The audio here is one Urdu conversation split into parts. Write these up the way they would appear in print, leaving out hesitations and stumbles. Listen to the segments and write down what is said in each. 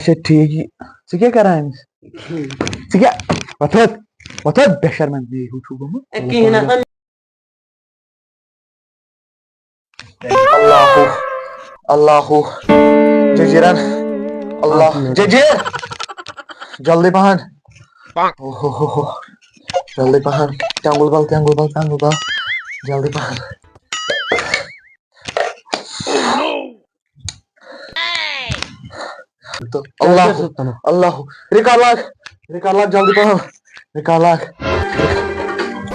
اچھا ٹھیک یہ ژٕ کیٛاہ کران أمِس ژٕ کیٛاہ وۄتھُد بے شرمن بیٚیہِ ہُہ چھُ گوٚمُت Allahu Allahu Jajiran Allah Jajir Jaldi pahan Oh Jaldi pahan Tanggul bal Jaldi pahan Allahu Rikalak jaldi pahan Rikalak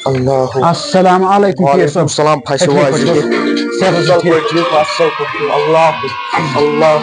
Assalamu alaikum. Waalaikumsalam Paşavaji. Allah.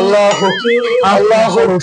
Allah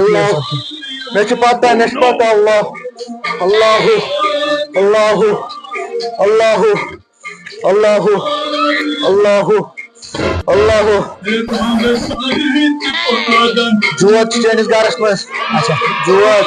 Allah Nechpata Allahu Juwat chenis garas mas acha juwat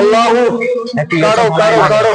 Allahu karo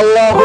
Allahu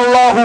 Allahu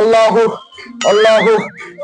Allahu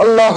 Allahu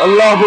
Allahu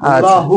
Allahu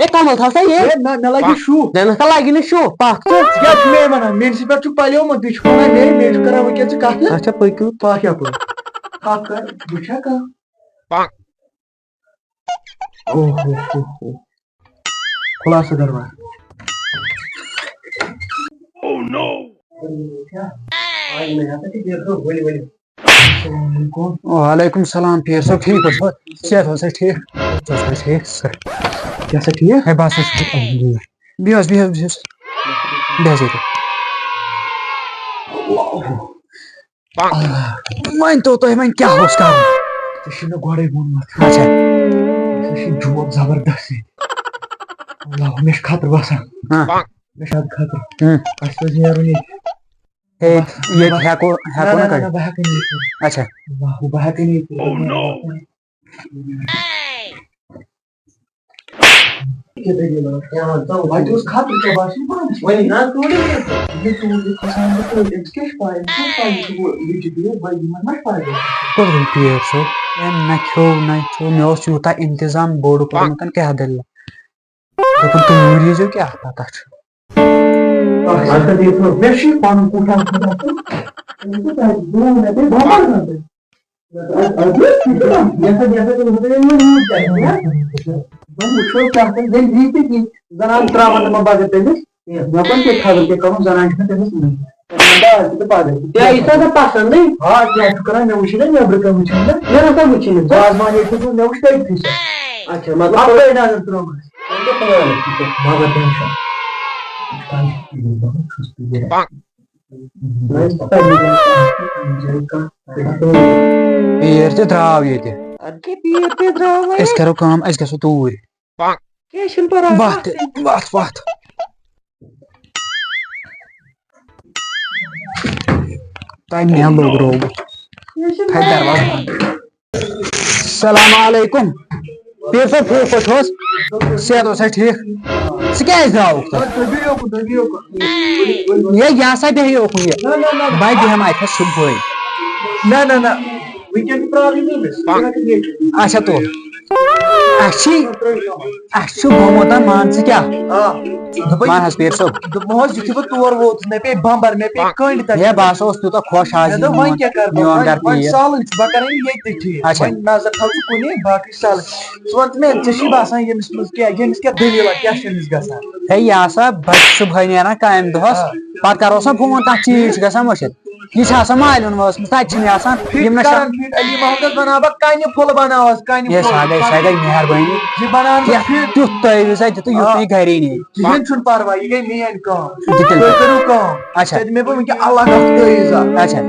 اے کمل تھاو سا یہ مےٚ لگہِ شوٗ دینس کا لگی نہٕ شو پکھ ژٕ ژٕ کیٛاہ چھُکھ مےٚ وَنان میٲنِسٕے پٮ۪ٹھ چھُکھ پلیومُت تُہۍ چھُکھ وَنان مےٚ چھُ کران وٕنکٮ۪ن ژٕ کتھ اچھا پٔکِو پکھ یپٲرۍ اکھ کر بہٕ چھا کانٛہہ اوہ کھُلا سا دروازٕ وعلیکم السلام پیر صٲب ٹھیک پٲٹھۍ صحت اوسا ٹھیک ٹھیک سر کیٛاہ سا ٹھیٖک ہے بس ٹھیک الحمدللہ بہس بہس ییٚتہِ وۄنۍ تو تۄہہِ وۄنۍ کیٛاہ اوس کرُن ژےٚ چھُے مےٚ گۄڈے ووٚنمُت اچھا ژےٚ چھُے جوب زبردست اللہ مےٚ چھُ خطرٕ باسان مےٚ چھُ خطرٕ اَسہِ پَزِ نیرُن ییٚتہِ ہٮ۪کو نہٕ کٔڑِتھ بہٕ ہٮ۪کَے نہٕ ییٚتہِ اچھا بہٕ ہٮ۪کَے نہٕ ییٚتہِ وَتہِ اوس خطرٕ ژےٚ باسیٚو پانَس کوٚت گوٚو پیر صٲب نہ کھیوٚو نہ چیوٚو مےٚ اوس یوٗتاہ انتظام بوٚڑ کوٚرمُت کیٛاہ دٔلیٖل دوٚپُن توٗرۍ ییٖزیو کیٛاہ پتہ چھُ مےٚ چھُ پَنُن زنان تراوان نہٕ بغٲر تٔمِس مےٚ کوٚر تہِ خبر کیٛاہ کَرُن زنان چھِ تٔمِس پسنٛدٕے آ کیٛاہ چھُ کران مےٚ وٕچھِ نا نیبرٕ کَنۍ وٕچھان مےٚ وٕچھِنۍ وازوان ییٚتہِ مےٚ وٕچھ تٔتھی اچھا مطلب نظر ترٲومٕژ مگر ٹینشن پیر تہِ درٛاو ییٚتہِ أسۍ کرو کٲم أسۍ گژھو توٗرۍ وَتھ تۄہہِ مےٚ لوٚگ روب تھایہِ دروازٕ بنٛد السلام علیکم پیر صٲب ٹھیٖک پٲٹھۍ اوس صحت اوسا ٹھیٖک ژٕ کیٛازِ درٛاوُکھ ہے یہِ ہسا بیٚہہِ اوکُن یہِ بہٕ بیٚہمہٕ اتھس صبحٲے نہ وٕنکٮ۪ن چھِ پرابلِم أمِس اچھا تُل اَسہِ چھُ گوٚمُت مان ژٕ کیٛاہ مان حظ پیر صٲب دوٚپمو حظ یُتھُے بہٕ تور ووتُس مےٚ پیٚیہِ بمبر مےٚ پیٚیہِ کٔنڈۍ تتہِ ہے بہٕ ہسا اوسُس تیوٗتاہ خۄش آز مےٚ دوٚپ وۄنۍ کیٛاہ کرٕ بہٕ وۄنۍ سہلٕے چھُ بہٕ کرٕ ییٚتہِ ٹھیٖک اچھا وۄنۍ نظر تھاو ژٕ کُنی باقٕے سہلٕے ژٕ وَن تہٕ مےٚ ژےٚ چھُے باسان ییٚمِس منٛز ییٚمِس کیٛاہ دٔلیٖلا کیٛاہ چھُ أمِس گژھان ہے یہِ ہسا بہٕ چھُس صبحٲے نیران کامہِ دۄہس پتہٕ کروس نا فون تتھ چیٖز چھُ گژھان مٔشِتھ یہِ چھِ آسان مالیُن وٲژمٕژ تتہِ چھِ مےٚ آسان یِم نہ علی محمدس بناو بہٕ کنہِ پھوٚل بناوس کنہِ سۄ گٔے مہربٲنی یہِ بناونہٕ تیُتھ تٲوِو سا دِتُو یُتھ نہٕ گرے نیرِ کِہیٖنۍ چھُنہٕ پرواے یہِ گٔے میٲنۍ کٲم تُہۍ کٔرِو کٲم اچھا مےٚ بہٕ وٕنکٮ۪ن الگ اکھ تٲویٖز اکھ اچھا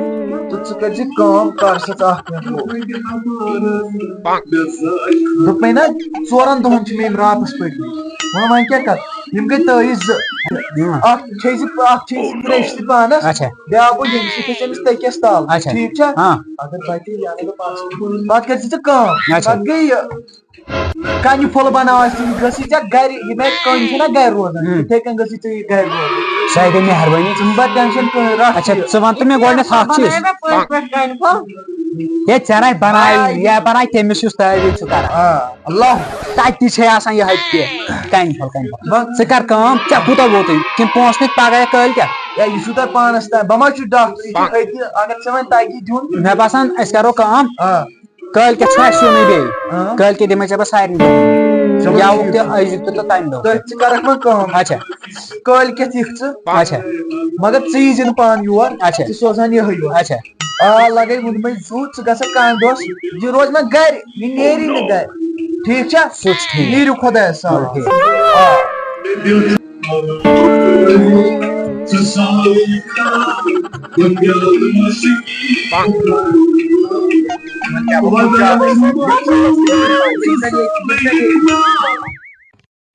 تہٕ ژٕ کٔرۍ زِ کٲم کر سا ژٕ اکھ دوٚپ مےٚ نا 4 دۄہن چھِ مےٚ یِم راتس پٔٹۍمٕتۍ وۄنۍ کیٛاہ کر یِم گٔے تٲویٖز 2 اکھ چھے زِ تریش سۭتۍ پانس اچھا بیاکھ گوٚو ییٚمہِ سۭتۍ أسۍ أمِس تٔکِیس تل اچھا ٹھیٖک چھا اگر بچہِ یہِ اَنَے بہٕ پتہٕ کٔرۍ زِ ژٕ کٲم پتہٕ گٔے یہِ کنہِ پھوٚل بناوس یہِ گٔژھی ژےٚ گرِ یِم اَسہِ کٔنۍ چھِ نا گرِ روزان یِتھے کٔنۍ گٔژھی ژےٚ یہِ گرِ روزان سۄ گٔے مہربٲنی ژٕ مہٕ بر ٹینشن کٕہٕنۍ رٹھ اچھا ژٕ وَن تہٕ مےٚ گۄڈٕنیتھ اکھ چیٖز ہے ژےٚ نَے بنایہِ تٔمِس یُس تٲویٖز چھُ کران اللہ تتہِ تہِ چھے آسان یِہے تہِ کنہِ پھوٚل ژٕ کر کٲم ژےٚ کوٗتاہ ووتُے کِنہٕ پونٛسہٕ نِکھ پگاہ یا کٲلۍ کیٛاہ ہے یہِ چھُو تۄہہِ پانس تام بہٕ ما چھُس ڈاکٹر یہِ چھُ أتی اگر ژےٚ وۄنۍ تگی دیُن مےٚ باسان أسۍ کرو کٲم کٲلۍ کٮ۪تھ چھُ اَسہِ یُنٕے بیٚیہِ کٲلۍ کٮ۪تھ دِمے ژےٚ بہٕ سارنٕے دۄہن یَوُک تہِ أزیُک تہِ تہٕ تمہِ دۄہ ژٕ کرکھ وۄنۍ کٲم اچھا کٲلۍ کٮ۪تھ یِکھ ژٕ اچھا مگر ژٕ ییٖزِ نہٕ پانہٕ یور اچھا ژٕ سوزہن یِہے یور اچھا لگے وُنمٕے زُو ژٕ گژھکھ کامہِ دۄہس یہِ روزِ مےٚ گرِ یہِ نیری نہٕ گرِ ٹھیٖک چھا سُہ چھُ ٹھیٖک نیٖرِو خۄدایس حوالہٕ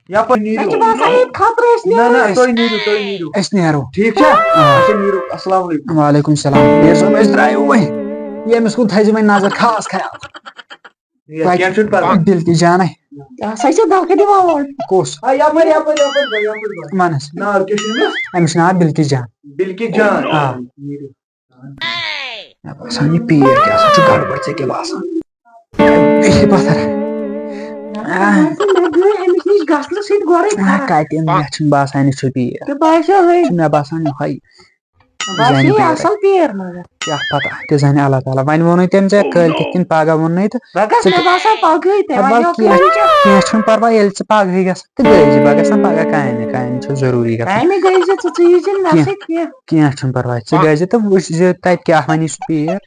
یپٲرۍ نیٖرِو نہ تُہۍ نیٖرِو أسۍ نیرو ٹھیٖک چھا اچھا نیٖرِو السلام علیکم وعلیکم السلام پیر صٲب أسۍ درٛایو وۄنۍ ییٚمِس کُن تھٲیزِ وۄنۍ نظر خاص خیال کیٚنٛہہ چھُنہٕ پرواے بِلکہِ جانے کُس ونس ناو کیٛاہ چھُ أمِس أمِس چھُ ناو بِلکہِ جان بِلکہِ جان مےٚ باسان یہِ پیٖر کیٛاہ سا چھُ گڑبڑ ژےٚ کیٛاہ باسان بیٚیہِ پتھر کتہِ مےٚ چھُنہٕ باسان یہِ چھُ پیٖر مےٚ باسان یِہوے کیٛاہ پتہ تہِ زانہِ اللہ تعالیٰ وۄنۍ ووٚنُے تٔمۍ ژےٚ کٲلکٮ۪تھ کِنہٕ پگاہ ووٚنُے تہٕ کینٛہہ چھُنہٕ پرواے ییٚلہِ ژٕ پگہٕے گژھکھ تہٕ گٔے زِ بہٕ گژھٕ نا پگاہ کامہِ چھُ ضروٗری گژھُن کینٛہہ چھُنہٕ پرواے ژٕ گٔے زِ تہٕ وٕچھ زِ تتہِ کیٛاہ وَنی سُہ پیٖر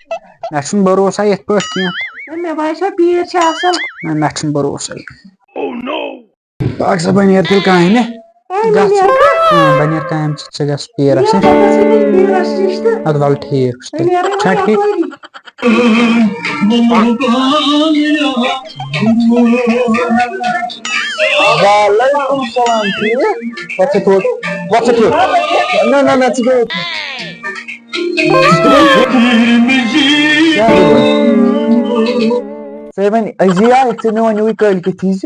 مےٚ چھُنہٕ بروسا یِتھ پٲٹھۍ کینٛہہ مےٚ چھُنہٕ بروسے باقٕے بہٕ نیرٕ تیٚلہِ کامہِ بہٕ نیرٕ کامہِ ژٕ گژھ پیٖرس نِش اَدٕ وَلہٕ ٹھیٖک چھُ تیٚلہِ چھا ٹھیٖک وعلیکم السلام نہ ژٕ گٔے ژےٚ وۄنۍ أزی آیکھ ژےٚ مےٚ وَنیوٕے کٲلکٮ۪تھ یی زِ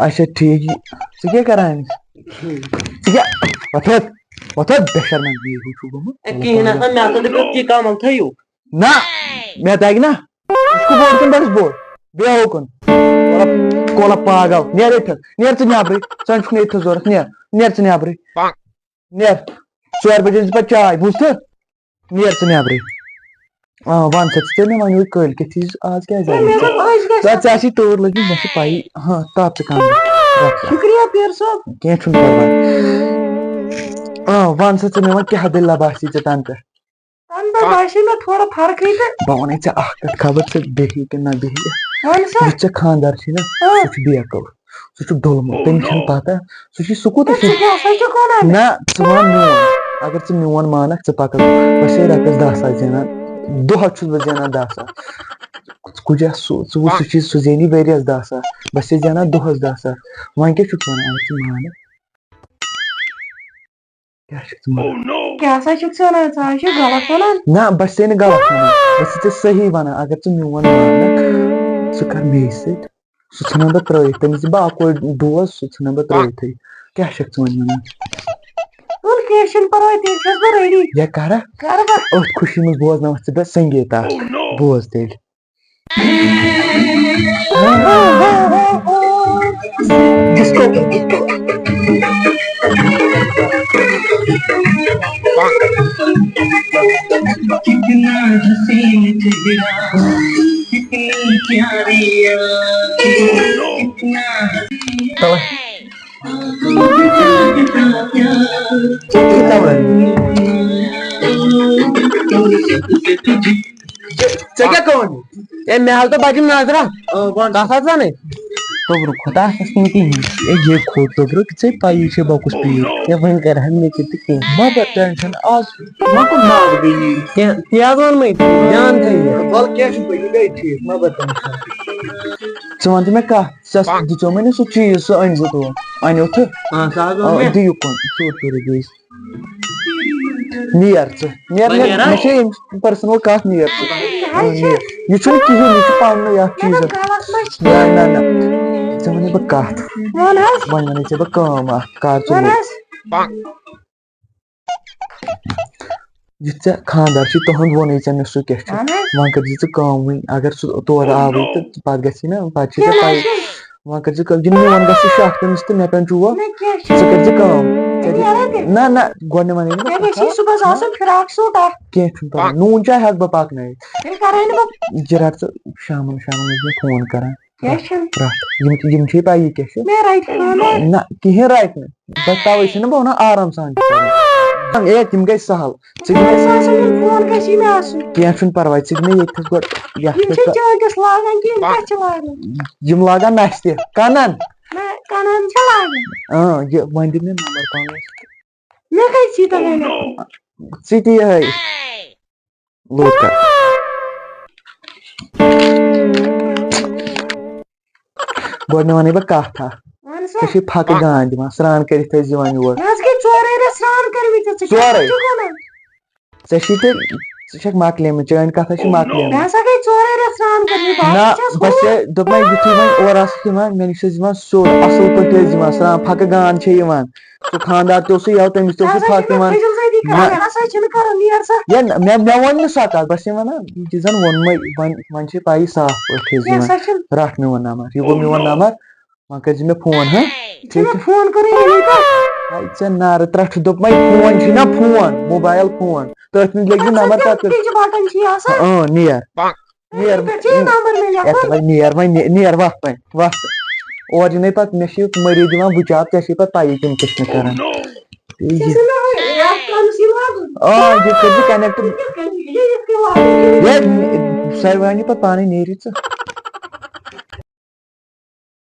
اچھا ٹھیٖک ژٕ کیٛاہ کران ژٕ کیٛاہ وۄتھ بے شرمن نہ مےٚ تگہِ نا بوٚڑ کِنہٕ بَڑس بوٚڑ بیٚیہِ ہوکُن کولا پاگل نیر ییٚتھس نیر ژٕ نیبرٕے ژٕ چھُکھ نہٕ ییٚتھس ضوٚرتھ نیر ژٕ نیبرٕے نیر 4 بجے دِ پتہٕ چاے بوٗزتھٕ نیر ژٕ نیبرٕے وَن سا ژےٚ مےٚ وَنیوٕے کٲلکٮ۪تھ یی آز کیٛازِ ژےٚ آسی تۭر لٔجمٕژ مےٚ چھِ پَیی ہاں تاپ ژٕ کانٛہہ کینٛہہ چھُنہٕ پرواے وَن سا ژٕ مےٚ وۄنۍ کیٛاہ دٔلیٖلہ باسے ژےٚ تَنہٕ پٮ۪ٹھ بہٕ وَنے ژےٚ اکھ کتھ خبر ژٕ بیٚہہِ کِنہٕ نہ بیٚہہِ یُس ژےٚ خانٛدار چھُے نا سُہ چھُ بیقل سُہ چھُ ڈوٚلمُت تٔمِس چھنہٕ پتہ سُہ کوٗتاہ چھُ نہ ژٕ وَن میون اگر ژٕ میون مانکھ ژٕ پککھ بہٕ چھسے رۄپیس 10,000 زینان دۄہس چھُس بہٕ زینان 10,000 کُجا ژٕ وٕچھ سُہ زینی ؤریس 10,000 بہٕ چھسے زینان دۄہس 10,000 وۄنۍ کیٛاہ چھُکھ ونان ژٕ مانکھ نہ بہٕ چھسے نہٕ غلط ونان بہٕ چھسے ژےٚ صحیح ونان اگر ژٕ میون مانکھ ژٕ کر بیٚیِس سۭتۍ سُہ ژھٕنان بہٕ ترٲیِتھ تٔمِس دِ بہٕ اکوے ڈوز سُہ ژھٕنان بہٕ ترٲیتھٕے کیٛاہ چھکھ ژٕ وۄنۍ ونان یا کرکھ أتھۍ خوشی منٛز بوزناوَتھ ژٕ بہٕ سنگیتا بوز تیٚلہِ ژےٚ کیٛاہ کوٚرُن مےٚ حظ دوٚپ بَچہِ نظرا کَتھ حظ وَنٕے توٚبرُک کھۄتہٕ آسنَس نہٕ کِہیٖنۍ یے کھوٚت توٚبرُک ژےٚ پَیی چھے بہٕ کُس پیٖر وۄنۍ کَرٕہَن مےٚ تہِ تہٕ کینٛہہ مہ بَر ٹٮ۪نشَن آز وۄنۍ کوٚت ناو گٔیی تی حظ ووٚنمَے جان تھٲیِو وَلہٕ کینٛہہ چھُنہٕ یہِ گٔے ٹھیٖک مہ بَر ٹٮ۪نشَن ژٕ وَن تہٕ مےٚ کَتھ ژےٚ دِژیو مےٚ نہ سُہ چیٖز سُہ أنۍ زِ تور اَنیوتھٕ دِ یُکُن ژوٗر ژوٗرِ نیر ژٕ نیر مےٚ چھے أمِس پٔرسٕنَل کَتھ نیر ژٕ یہِ چھُنہٕ کِہیٖنۍ یہِ چھُ پَننُے یَتھ چیٖزَس نہ ژےٚ وَنے بہٕ کَتھ وۄنۍ وَنَے ژےٚ بہٕ کٲم اکھ کر ژٕ یُس ژےٚ خانٛدار چھُے تُہُنٛد ووٚنُے ژےٚ مےٚ سُہ کیٛاہ چھُ وۄنۍ کٔرزِ ژٕ کٲم وٕنۍ اگر سُہ تورٕ آوٕے تہٕ پَتہٕ گژھی نا پَتہٕ چھِ ژےٚ پَیی وۄنۍ کٔرزِ کٲم یہِ میون گژھِ شَکھ تٔمِس تہٕ مےٚ پٮ۪ن چوب ژٕ کٔرزِ کٲم نہ گۄڈٕ وَنے کینٛہہ چھُنہٕ پَرواے نوٗن چاے ہٮ۪کہٕ بہٕ پَکنٲیِتھ یہِ رَٹ ژٕ شامَن ٲسۍ مےٚ فون کران رَٹ یِم چھے پَیی کیٛاہ چھُ نہ کِہیٖنۍ رَٹہِ نہٕ بس تَوَے چھُنہ بہٕ وَنان آرام سان چھُ کرُن اے تِم گٔے سہل ژٕ کینٛہہ چھُنہٕ پَرواے ژٕ دِ مےٚ ییٚتھَس گۄڈٕ یَتھ پٮ۪ٹھ یِم لاگان نَستہِ کَنن یہِ وۄنۍ دِ مےٚ نمبر پانَس ژٕ تہِ یِہٕے لوٚت کر گۄڈٕ وَنَے بہٕ کَتھ اکھ ژےٚ چھے پھَکہٕ گانٛد دِوان سرٛان کٔرِتھ ٲسۍ زِ وۄنۍ یور ژورے ژےٚ چھی تیٚلہِ ژٕ چھکھ مۄکلیمٕژ چٲنۍ کَتھ چھِ مۄکلیمٕژ نہ بہٕ چھسے دوٚپمَے یُتھُے وۄنۍ اورٕ آسکھ یِوان مےٚ نِش ٲسۍ یِوان سیوٚد اَصٕل پٲٹھۍ ٲسۍ یِوان سرٛان پھَکہٕ گانٛد چھے یِوان سُہ خانٛدار تہِ اوسُے یَوٕ تٔمِس تہِ اوسُے پھَکھ یِوان یا مےٚ ووٚن نہٕ سۄ کتھ بس یہِ ونان یہِ تہِ زن ووٚنمے وۄنۍ چھِ پایی صاف پٲٹھۍ حظ یِوان رٹھ میون نمبر یہِ گوٚو میون نمبر وۄنۍ کٔرۍ زِ مےٚ فون ہا ژےٚ نارٕ ترٹھ دوٚپمے فون چھُے نا فون موبایل فون تٔتھۍ منٛز لیکھِ زِ نمبر تتھ نیر نیر نیر وۄنۍ نیر وتھ وۄنۍ وتھ اورٕ یِنَے پتہٕ مےٚ چھِ مٔری دِوان بُچاب ژےٚ چھے پتہٕ پایی تِم کِتھ کٔنۍ کران یہِ کٔرۍ زِ کنیکٹ سۄ وَنہِ پتہٕ پانے نیری ژٕ